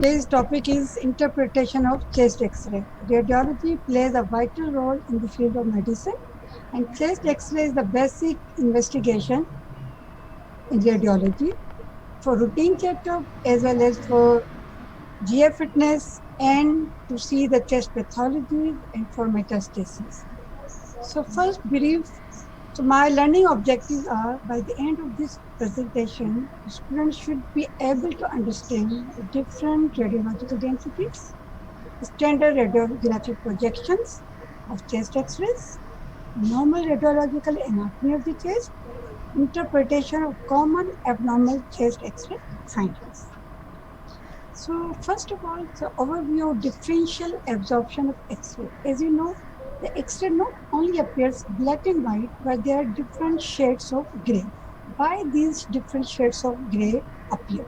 Today's topic is interpretation of chest X-ray. Radiology plays a vital role in the field of medicine, and chest X-ray is the basic investigation in radiology for routine checkup as well as for GI fitness and to see the chest pathology and for metastasis. So first brief. So my learning objectives are by the end of this presentation, students should be able to understand the different radiological densities, standard radiographic projections of chest X-rays, normal radiological anatomy of the chest, interpretation of common abnormal chest X-ray findings. So first of all, the overview of differential absorption of X-ray. As you know, the X-ray not only appears black and white, but there are different shades of gray. Why these different shades of gray appear?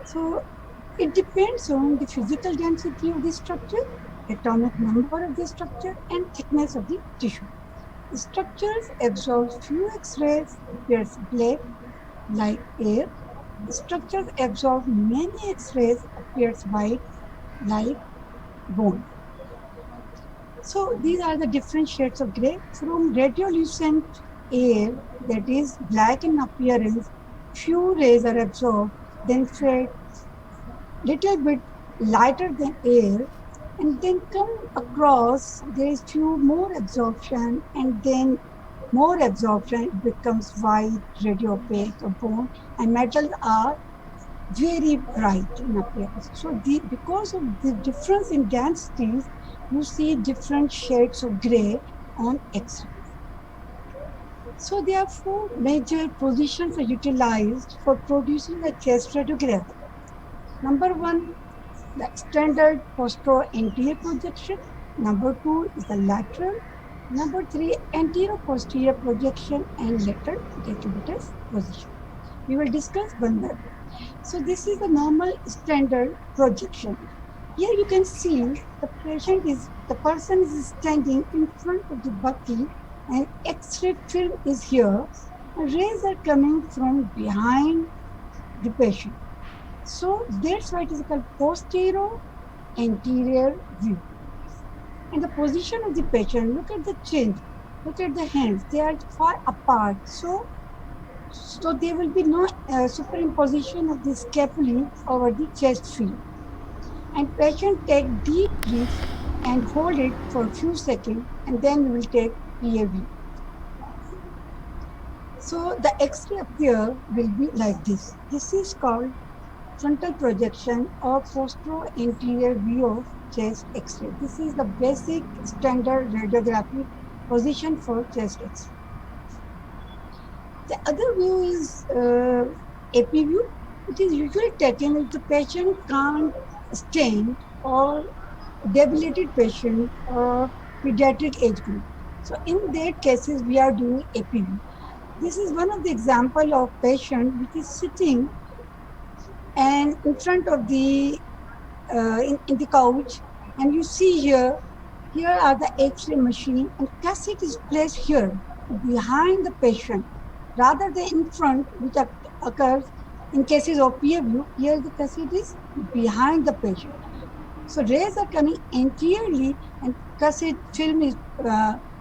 So it depends on the physical density of the structure, atomic number of the structure, and thickness of the tissue. The structures absorb few X-rays, appears black like air. The structures absorb many X-rays, appears white like bone. So these are the different shades of gray. From radiolucent air, that is black in appearance, few rays are absorbed, then fade little bit lighter than air, and then come across, there is few more absorption, and then more absorption, it becomes white, radio opaque, or bone, and metals are very bright in appearance. So because of the difference in densities, you see different shades of gray on X-ray. So there are four major positions are utilized for producing a chest radiograph. Number one, the standard postero-anterior projection. Number two is the lateral. Number three, anterior-posterior projection and lateral decubitus position. We will discuss one by one. So this is the normal standard projection. Here you can see the person is standing in front of the bucky and X-ray film is here. Rays are coming from behind the patient. So that's why it is called posterior anterior view. And the position of the patient, look at the chin, look at the hands, they are far apart. So there will be no superimposition of the scapulae over the chest field. And patient take deep breath and hold it for a few seconds, and then we will take PAV. So the X-ray up here will be like this. This is called frontal projection or postero-anterior view of chest X-ray. This is the basic standard radiographic position for chest X-ray. The other view is AP view. It is usually taken if the patient can't stand or debilitated patient or pediatric age group. So in that cases, we are doing AP view. This is one of the example of patient which is sitting and in front of the in the couch, and you see here are the X-ray machine, and cassette is placed here behind the patient rather than in front, which occurs in cases of peer view. Here the cassette is behind the patient. So rays are coming anteriorly and cassette film is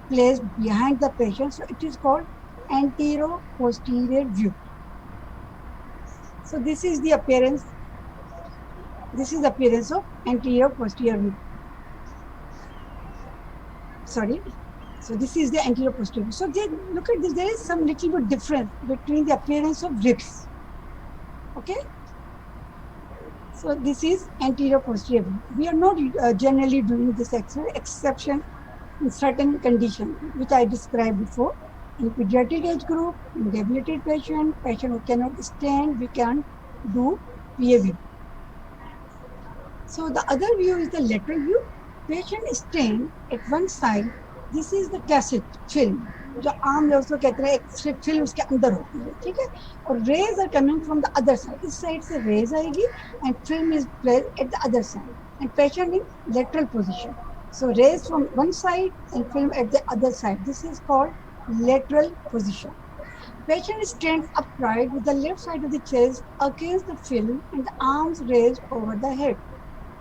placed behind the patient. So it is called anterior-posterior view. So this is the appearance. This is the appearance of anterior-posterior view. Sorry. So this is the anterior-posterior. So look at this. There is some little bit difference between the appearance of ribs. Okay. So this is anterior-posterior view. We are not generally doing this X-ray, exception in certain conditions, which I described before. In pediatric age group, in debilitated patient who cannot stand, we can do PA view. So the other view is the lateral view. Patient stand at one side. This is the cassette film. जो आम लोग उसको कहते हैं x ray film उसके अंदर होती है, ठीक है, और rays are coming from the other side. इस साइड से रेज आएगी and film is placed at the other side and patient in lateral position. So rays from one side and film at the other side. This is called lateral position. Patient stands upright with the left side of the chest against the film and the arms raised over the head.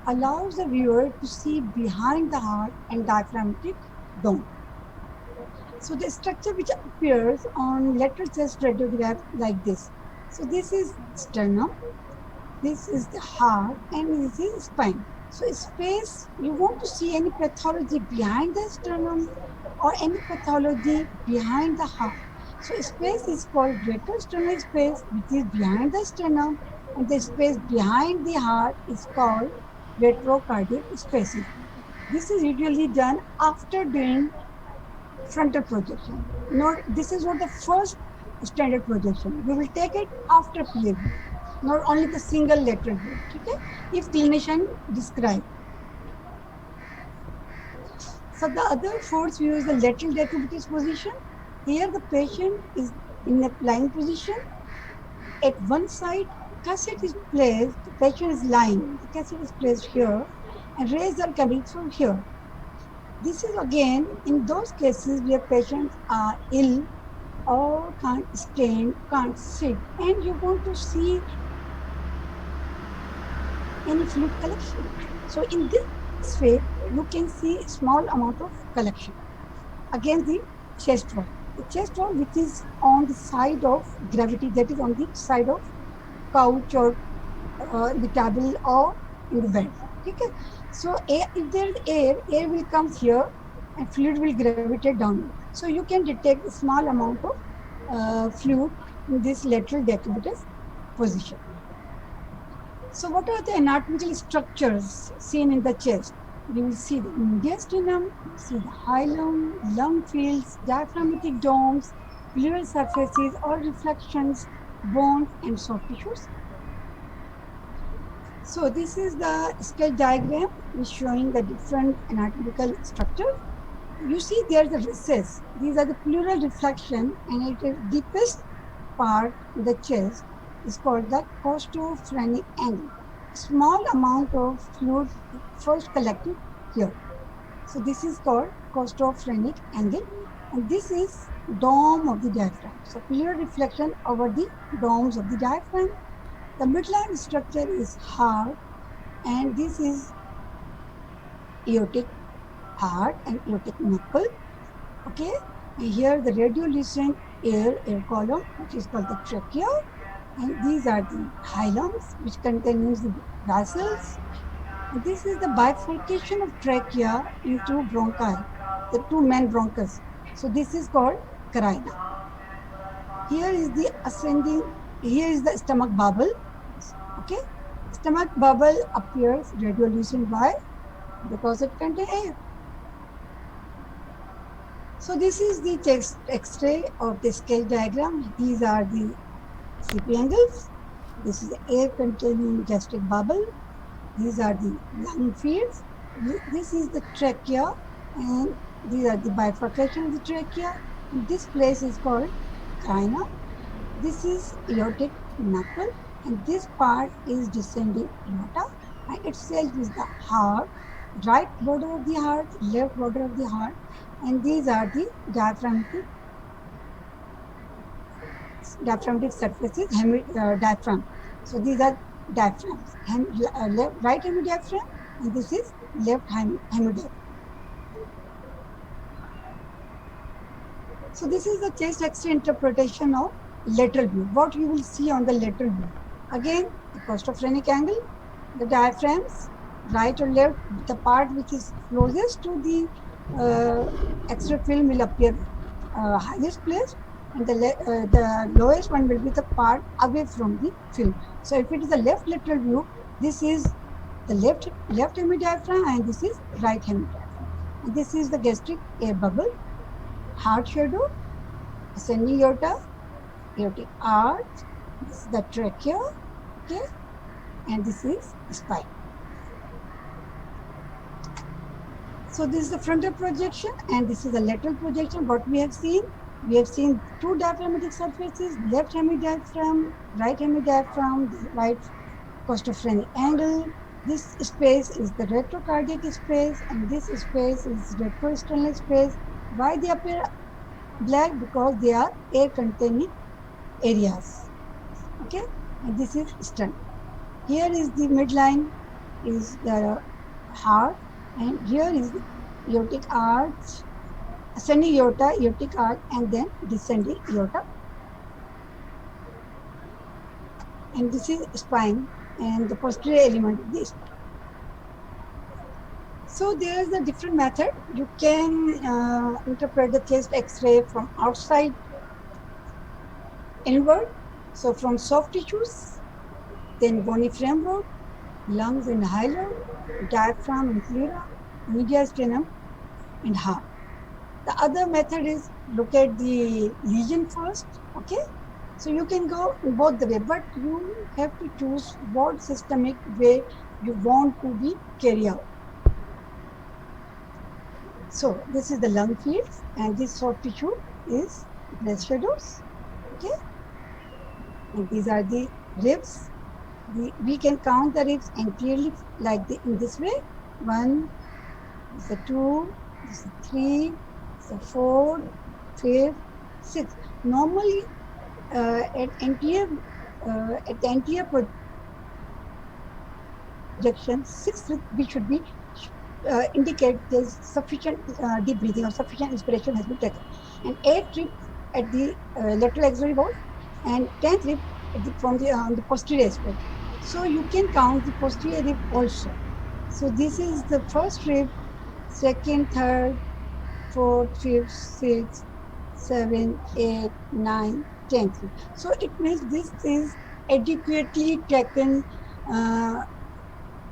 Allows the viewer to see behind the heart and diaphragmatic dome. So the structure which appears on lateral chest radiograph like this. So this is sternum, this is the heart, and this is spine. So space, you want to see any pathology behind the sternum or any pathology behind the heart. So space is called retrosternal space, which is behind the sternum, and the space behind the heart is called retrocardiac spaces. This is usually done after doing frontal projection. Not, this is not the first standard projection. We will take it after PAV, not only the single lateral view. Okay? If clinician describe. So the other fourth view is the lateral decubitus position. Here the patient is in a lying position. At one side, cassette is placed, the patient is lying, the cassette is placed here, and rays are coming from here. This is again in those cases where patients are ill or can't stand, can't sit, and you want to see any fluid collection. So in this way, you can see a small amount of collection against the chest wall. The chest wall which is on the side of gravity, that is on the side of couch or the table or in the bed. Okay? So if there is air will come here and fluid will gravitate downward. So you can detect a small amount of fluid in this lateral decubitus position. So what are the anatomical structures seen in the chest? You will see the mediastinum, see the hilum, lung fields, diaphragmatic domes, pleural surfaces or reflections, bones and soft tissues. So this is the sketch diagram is showing the different anatomical structures. You see there's a recess. These are the pleural reflection, and it is deepest part of the chest is called the costophrenic angle. Small amount of fluid first collected here. So this is called costophrenic angle, and this is dome of the diaphragm. So pleural reflection over the domes of the diaphragm. The midline structure is heart, and this is aortic heart and aortic knuckle. Okay, and here the radiolucent air column, which is called the trachea, and these are the hilums, which contains the vessels. And this is the bifurcation of trachea into bronchi, the two main bronchus. So this is called carina. Here is the ascending, here is the stomach bubble. Okay, stomach bubble appears radiolucent. Why? Because it contains air. So this is the chest X-ray of the sketch diagram. These are the CP angles. This is the air containing gastric bubble. These are the lung fields. This is the trachea, and these are the bifurcation of the trachea. And this place is called carina. This is aortic knuckle, and this part is descending aorta, and itself is the heart, right border of the heart, left border of the heart, and these are the diaphragmatic surfaces, diaphragm. So these are diaphragms, right hemidiaphragm, and this is left hemidiaphragm. So this is the chest X-ray interpretation of lateral view. What you will see on the lateral view? Again, the costophrenic angle, the diaphragms, right or left, the part which is closest to the X-ray film will appear highest place, and the lowest one will be the part away from the film. So if it is the left lateral view, this is the left hemidiaphragm, and this is right hemidiaphragm. And this is the gastric air bubble, heart shadow, ascending aorta, aortic arch, this is the trachea, okay, and this is spine. So this is the frontal projection, and this is the lateral projection. What we have seen two diaphragmatic surfaces, left hemidiaphragm, right hemidiaphragm, right costophrenic angle. This space is the retrocardiac space, and this space is retrosternal space. Why they appear black? Because they are air containing areas. Okay, and this is stern. Here is the midline is the heart, and here is the aortic arch, ascending aorta, aortic arch, and then descending aorta. And this is spine and the posterior element of the spine. So there is a different method. You can interpret the chest X-ray from outside inward. So from soft tissues, then bony framework, lungs and hilum, diaphragm and pleura, mediastinum and heart. The other method is look at the lesion first, okay? So you can go both the way, but you have to choose what systemic way you want to be carried out. So this is the lung fields, and this soft tissue is breast shadows, okay? And these are the ribs. We can count the ribs and clearly like in this way. 1, this is the 2, this is 3, this is 4, 5, 6. Normally, at the anterior projection, 6 we should be indicate there's sufficient deep breathing or sufficient inspiration has been taken. And 8 rib at the lateral axillary wall, and 10th rib from the posterior aspect. So you can count the posterior rib also. So this is the first rib, second, third, fourth, fifth, sixth, 7, 8, 9, 10th rib. So it means this is adequately taken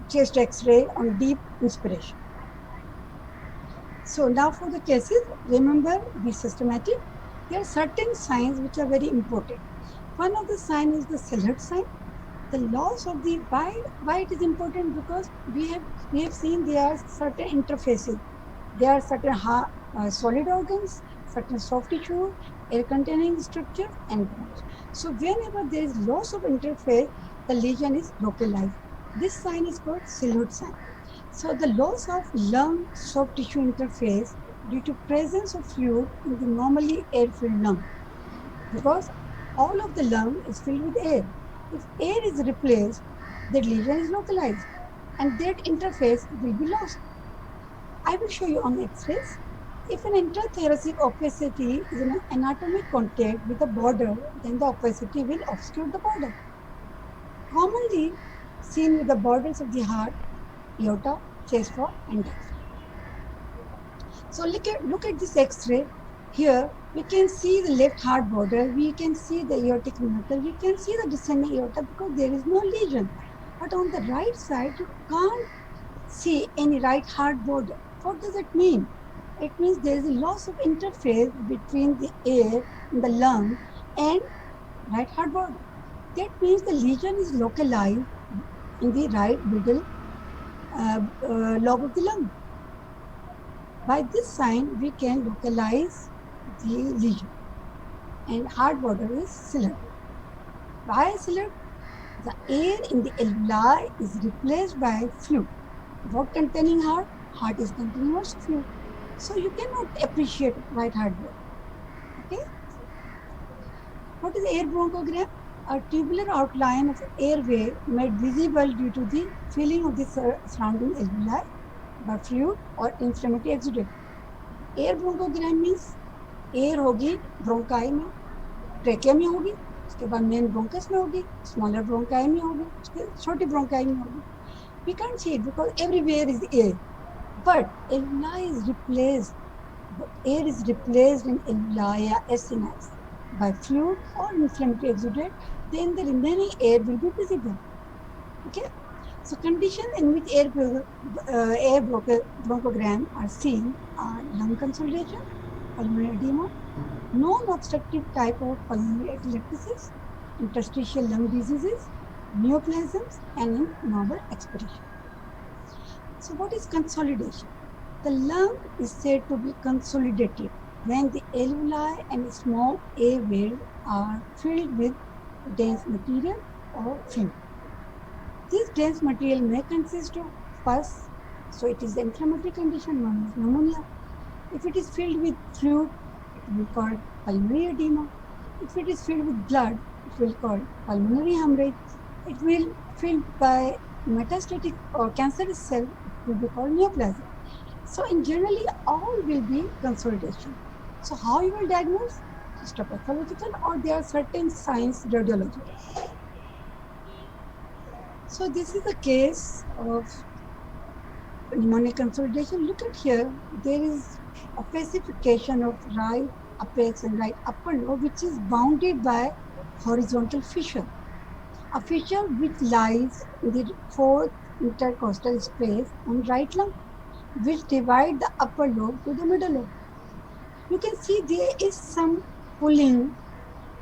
chest X-ray on deep inspiration. So now for the cases, remember be systematic. There are certain signs which are very important. One of the signs is the Selhut sign. The loss of the why it is important, because we have seen there are certain interfaces. There are certain solid organs, certain soft tissue, air containing structure, and bones. So whenever there is loss of interface, the lesion is localized. This sign is called Selhut sign. So the loss of lung soft tissue interface due to presence of fluid in the normally air-filled lung, because all of the lung is filled with air. If air is replaced, the lesion is localized and that interface will be lost. I will show you on X-rays. If an intrathoracic opacity is in an anatomic contact with the border, then the opacity will obscure the border. Commonly seen with the borders of the heart, aorta, chest wall, and diaphragm. So look at this X-ray. Here we can see the left heart border, we can see the aortic meatus, we can see the descending aorta because there is no lesion. But on the right side, you can't see any right heart border. What does it mean? It means there is a loss of interface between the air in the lung and right heart border. That means the lesion is localized in the right middle lobe of the lung. By this sign, we can localize the lesion. And heart border is Selhut. Why Selhut? The air in the alveoli is replaced by fluid. What containing heart? Heart is containing also fluid. So you cannot appreciate right heart border. Okay? What is air bronchogram? A tubular outline of airway made visible due to the filling of the surrounding alveoli by fluid or inflammatory exudate. Air bronchogram means air होगी bronchi में, trachea में होगी, उसके बाद main bronchus में होगी, smaller bronchi में होगी, उसके छोटी ब्रोंकाई में होगी. We can't see it because everywhere is air, but alveoli is replaced. Air is replaced in alveoli acinis by fluid or inflammatory exudate. Then the remaining air will be visible. Okay. So conditions in which air bronchogram are seen are lung consolidation, pulmonary edema, non-obstructive type of pulmonary atelectasis, interstitial lung diseases, neoplasms, and in normal expiration. So what is consolidation? The lung is said to be consolidated when the alveoli and small airway are filled with dense material or fluid. This dense material may consist of pus, so it is the inflammatory condition known as pneumonia. If it is filled with fluid, it will be called pulmonary edema. If it is filled with blood, it will call pulmonary hemorrhage. It will filled by metastatic or cancerous cell, it will be called neoplasm. So in generally, all will be consolidation. So how you will diagnose? Histopathological, or there are certain signs radiological. So this is a case of pneumonic consolidation. Look at here, there is a pacification of right apex and right upper lobe, which is bounded by horizontal fissure. A fissure which lies in the fourth intercostal space on right lung, which divide the upper lobe to the middle lobe. You can see there is some pulling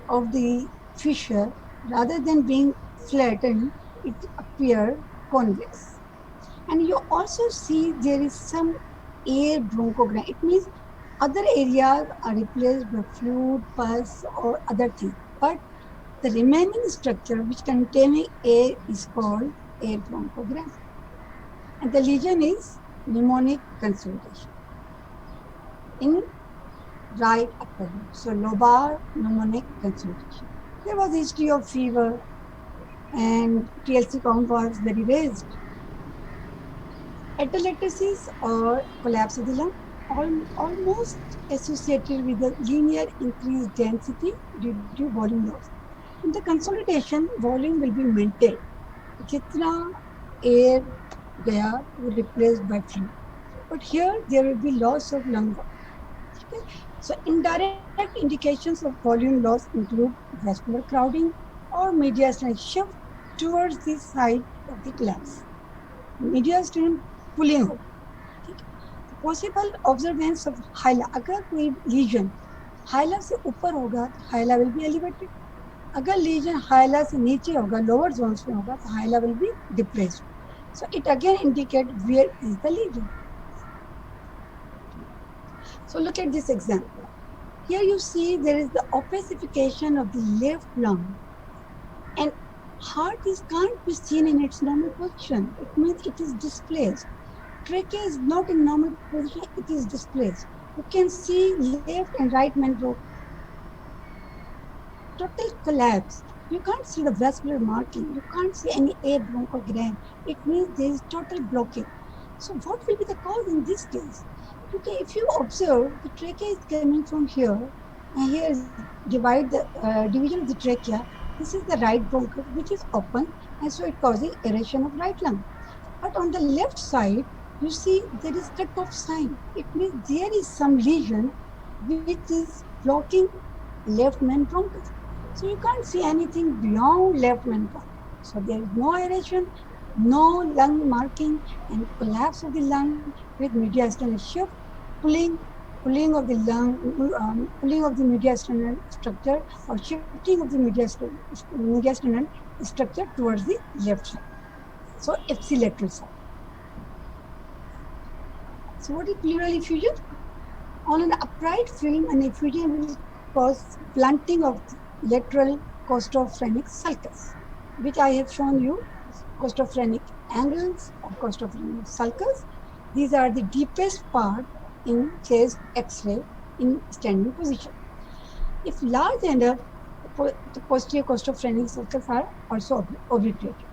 of the fissure rather than being flattened, it appears convex. And you also see there is some air bronchogram. It means other areas are replaced by fluid, pus, or other things. But the remaining structure which containing air is called air bronchogram. And the lesion is pneumonic consolidation in right upper lobe. So lobar pneumonic consolidation. There was history of fever and TLC count was very raised. Atelectasis or collapse of the lung almost associated with the linear increased density due to volume loss. In the consolidation, volume will be maintained. जितना air गया वो replaced by fluid. But here there will be loss of lung volume. Okay? So indirect indications of volume loss include vascular crowding or mediastinal shift towards the side of the collapse. Mediastinal pulling हो. Possible observance of hila, अगर कोई lesion hila से ऊपर होगा तो hila will be elevated, अगर lesion hila से नीचे होगा लोअर जोन्स में होगा तो hila will be depressed. So it again indicates where is the lesion. So look at this example. Here you see there is the opacification of the left lung, and heart can't be seen in its normal position. It means it is displaced. Trachea is not in normal position, it is displaced. You can see left and right mandible total collapse. You can't see the vascular marking, you can't see any air bronchogram. It means there is total blockage. So what will be the cause in this case? Okay, if you observe, the trachea is coming from here, and here is division of the trachea. This is the right bronchus, which is open, and so it causes aeration of right lung. But on the left side, you see there is cut-off sign. It means there is some lesion which is blocking left main bronchus. So you can't see anything beyond left main bronchus. So there is no aeration, no lung marking, and collapse of the lung with mediastinal shift, pulling of the lung, pulling of the mediastinal structure, or shifting of the mediastinal structure towards the left side. So ipsilateral side. So what is pleural effusion? On an upright film, an effusion will cause blunting of lateral costophrenic sulcus, which I have shown you, costophrenic angles or costophrenic sulcus. These are the deepest part in chest X-ray in standing position. If large enough, the posterior costophrenic sulcus are also obliterated.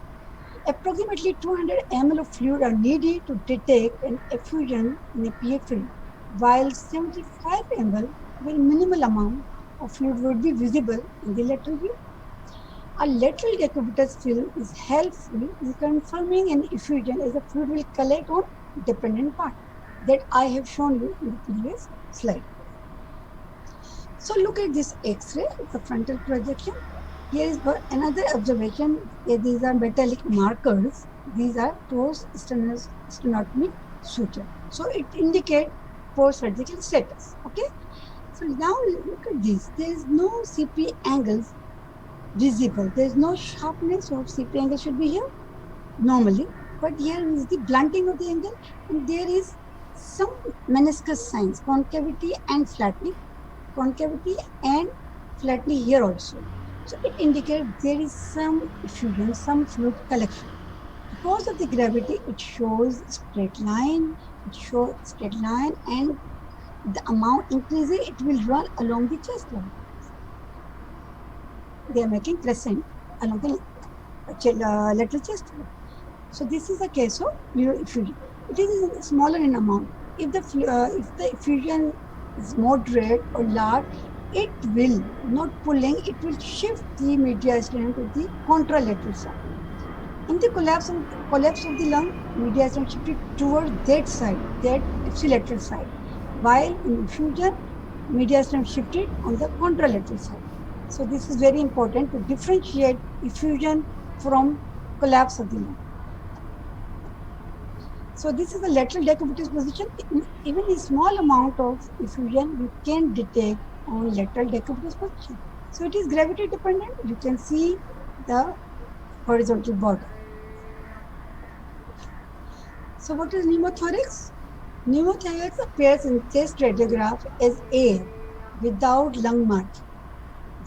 Approximately 200 ml of fluid are needed to detect an effusion in a PA film, while 75 ml, very minimal amount of fluid would be visible in the lateral view. A lateral decubitus film is helpful in confirming an effusion, as the fluid will collect on dependent part that I have shown you in the previous slide. So look at this X-ray, the frontal projection. Here is another observation. These are metallic markers. These are post-sternotomy suture. So it indicates post-surgical status. Okay. So now look at this. There is no CP angles visible. There is no sharpness of CP angle should be here normally. But here is the blunting of the angle, and there is some meniscus signs, concavity and flattening here also. So it indicates there is some effusion, some fluid collection. Because of the gravity, it shows straight line, and the amount increasing, it will run along the chest line. they are making crescent along the lateral chest wall. So this is a case of pleural effusion. It is smaller in amount. If the effusion is moderate or large, it will not pulling. It will shift the mediastinum to the contralateral side. In the collapse of the lung, mediastinum shifted towards that side, that ipsilateral side, while in effusion, mediastinum shifted on the contralateral side. So this is very important to differentiate effusion from collapse of the lung. So this is the lateral decubitus position. Even a small amount of effusion you can detect on lateral decubitus position. So it is gravity dependent. You can see the horizontal border. So what is pneumothorax? Pneumothorax appears in chest radiograph as air without lung margin.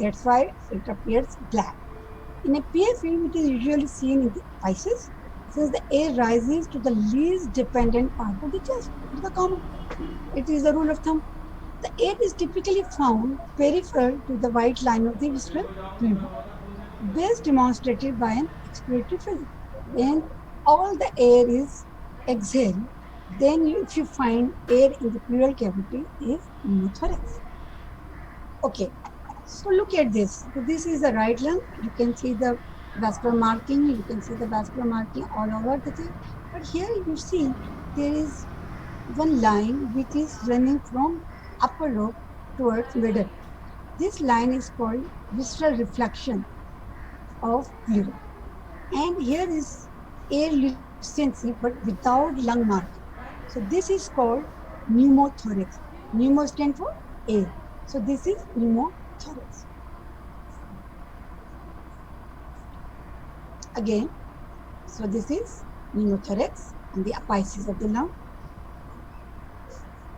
That's why it appears black. In a PFM, it is usually seen in the apices since the air rises to the least dependent part of the chest. It is the common. It is the rule of thumb. The air is typically found peripheral to the white line of the visceral fluid, best demonstrated by an expiratory phase. When all the air is exhaled, then if you find air in the pleural cavity, is pneumothorax. Okay, so look at this. So this is the right lung. You can see the vascular marking. You can see the vascular marking all over the thing. But here you see there is one line which is running from upper lobe towards middle. This line is called visceral reflection of pleural. And here is air lucency but without lung marking. So this is called pneumothorax. Pneumo stands for air. So this is pneumothorax. Again, so this is pneumothorax and the apices of the lung.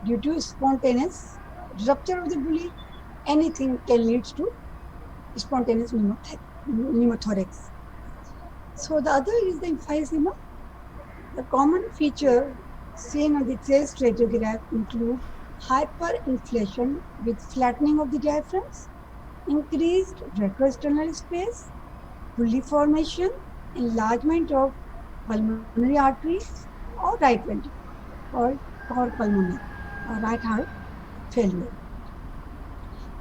Due to spontaneous rupture of the bullae, anything can lead to spontaneous pneumothorax. So the other is the emphysema. The common feature seen on the chest radiograph include hyperinflation with flattening of the diaphragms, increased retroesternal space, bullae formation, enlargement of pulmonary arteries, or right ventricle, called cor pulmonale, or right heart failure.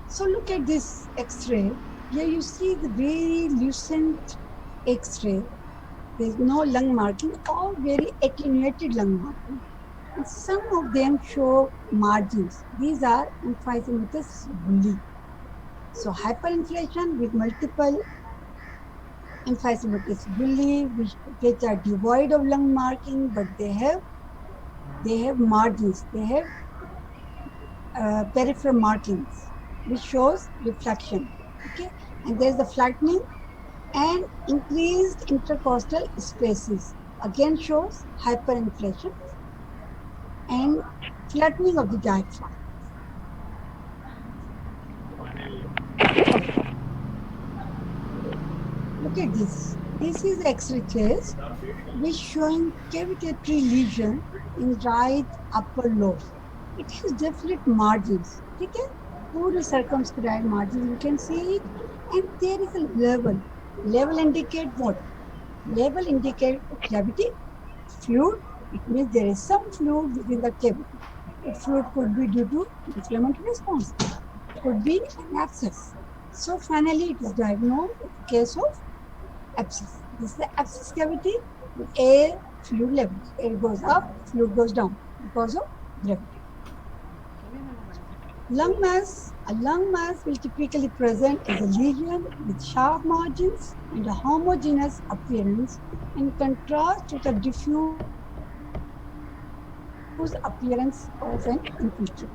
So look at this X-ray. Here you see the very lucent X-ray. There's no lung marking or very attenuated lung marking. And some of them show margins. These are emphysematous bullae. So hyperinflation with multiple emphysematous bullae, which are devoid of lung marking, but they have margins. They have peripheral markings, which shows reflection. Okay, and there's the flattening and increased intercostal spaces. Again shows hyperinflation and flattening of the diaphragm. Okay, look at this. This is X-ray chest, which showing cavitatory lesion in right upper lobe. It has definite margins. Okay, poorly circumscribed margins. You can see it, and there is a level. Level indicate what? Level indicate cavity, fluid. It means there is some fluid within the cavity. The fluid could be due to inflammatory response, could be an abscess. So finally, it is diagnosed with a case of abscess. This is the abscess cavity with air fluid levels. Air goes up, fluid goes down because of gravity. Lung mass. A lung mass will typically present as a lesion with sharp margins and a homogeneous appearance in contrast to the diffuse appearance of an infiltrate.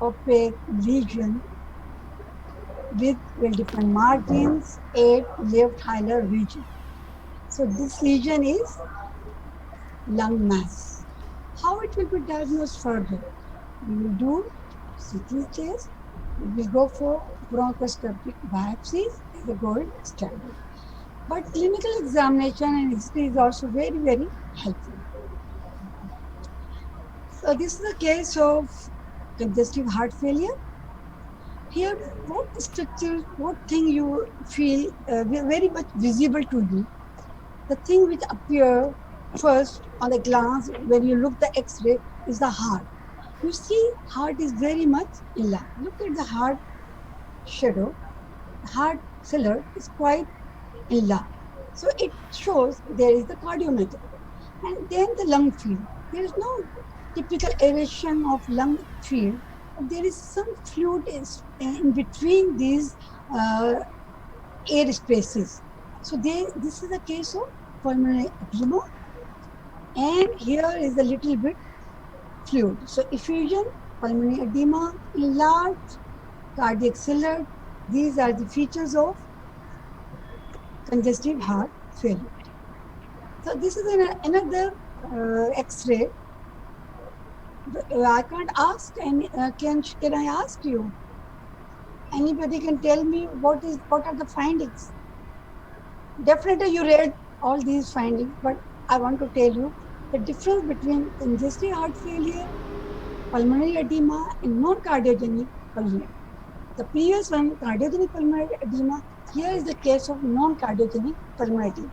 Opaque lesion with well-defined margins at left hilar region. So this lesion is lung mass. How it will be diagnosed further? We will do CT test. We will go for bronchoscopic biopsies as a gold standard. But clinical examination and history is also very, very helpful. So this is a case of congestive heart failure. Here, what structure, what thing you feel very much visible to you? The thing which appear first on the glance when you look the X-ray is the heart. You see, heart is very much in line. Look at the heart shadow. The heart cellar is quite in line. So it shows there is the cardiometer. And then the lung field. There is no typical aeration of lung field. There is some fluid in between these uh, air spaces. So this is a case of pulmonary edema, and here is a little bit fluid. So effusion, pulmonary edema, enlarged, cardiac cellular. These are the features of congestive heart failure. So this is another X-ray. I can't ask, and can I ask you? Anybody can tell me what are the findings? Definitely, you read all these findings, but I want to tell you the difference between congestive heart failure, pulmonary edema, and non-cardiogenic pulmonary. The previous one, cardiogenic pulmonary edema, here is the case of non-cardiogenic pulmonary edema.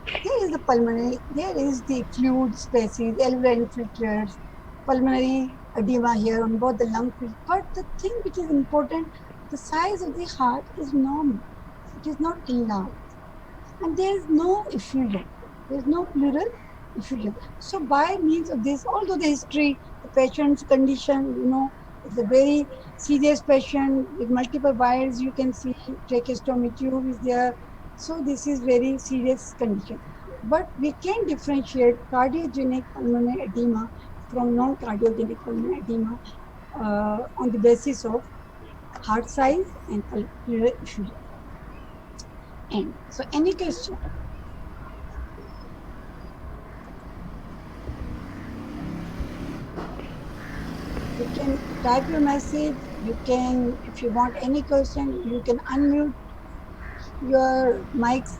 Here is the pulmonary, there is the fluid spaces, alveolar infiltrates, pulmonary edema here on both the lung field. But the thing which is important, the size of the heart is normal. It is not enlarged. And there is no effusion. There is no pleural effusion. So by means of this, although the history, the patient's condition, it's a very serious patient with multiple wires. You can see tracheostomy tube is there. So this is very serious condition. But we can differentiate cardiogenic pulmonary edema from non-cardiogenic pulmonary edema on the basis of heart size and pleural effusion. And so any question? You can type your message. You can, if you want any question, you can unmute your mics